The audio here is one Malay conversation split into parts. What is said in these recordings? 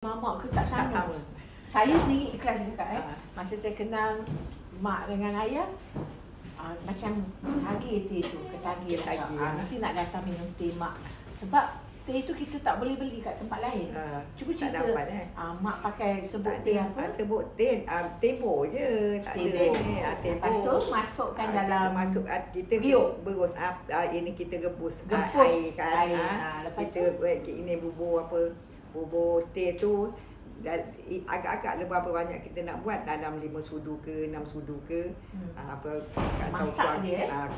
Mamak ke tak sama. Tak sama. Saya sendiri ikhlas cakap masa saya kenal mak dengan ayah, macam tagih teh tu, ketagih mesti nak datang minum teh mak. Sebab teh tu kita tak boleh beli kat tempat lain. Cuba cerita, mak pakai sebut teh apa? Sebut teh, tebo je, tak ada ni. Lepas tu masukkan dalam kita berus ini kita rebus air kan. Lepas kita buat ini bubur teh tu. Dan agak-agak berapa banyak kita nak buat, dalam 5 sudu ke 6 sudu ke masak dia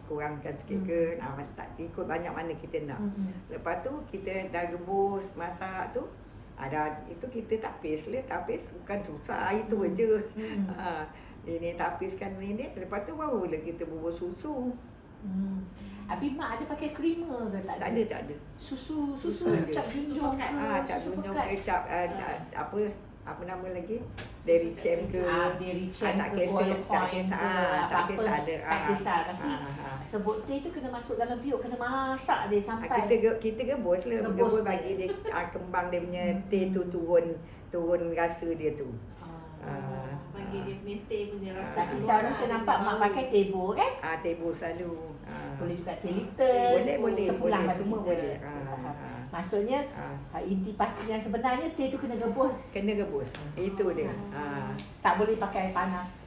kurangkan sikit ke, tak ikut banyak mana kita nak. Lepas tu kita dah rebus masak tu, itu kita tapis bukan susah, itu aja. Ini tapiskan ini, lepas tu barulah kita bubur susu. Tapi mak ada pakai creamer ke tak ada? Tak ada. Susu cap junjung ke? Cap junjung ke, cap apa nama lagi? Dairy Champ ke? Dairy Champ ke, tak kisah ada. Tak kisah, tapi sebut teh tu kena masuk dalam periuk, kena masak dia sampai kita rebus bagi dia kembang dia punya teh tu turun rasa dia tu. Bagi dia punya teh punya rasa. Tapi sekarang saya nampak mak pakai tebo kan? Tebo selalu. Boleh juga teh Lipton. Boleh, semua boleh. Maksudnya inti pati yang sebenarnya teh tu kena rebus. Itu dia. Tak boleh pakai panas.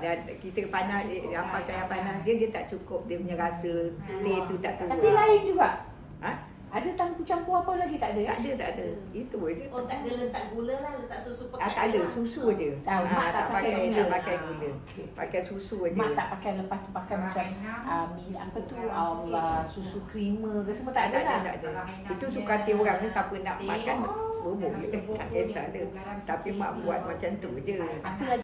Dan kita panas, yang pakai yang panas dia tak cukup dia punya rasa teh tu tak turun. Tapi lain juga. Ada campur apa lagi? Tak ada? Tak ada. Itu je. Oh, tak ada letak gula lah, letak susu pekat. Tak ada, susu je. Mak tak pakai gula. Pakai susu je. Mak tak pakai, lepas tu pakai macam apa tu, susu creamer ke semua tak ada lah. Tak ada. Itu suka hati orang ni, siapa nak makan bubur je. Tak kisah dia. Tapi mak buat macam tu je. Apa lagi?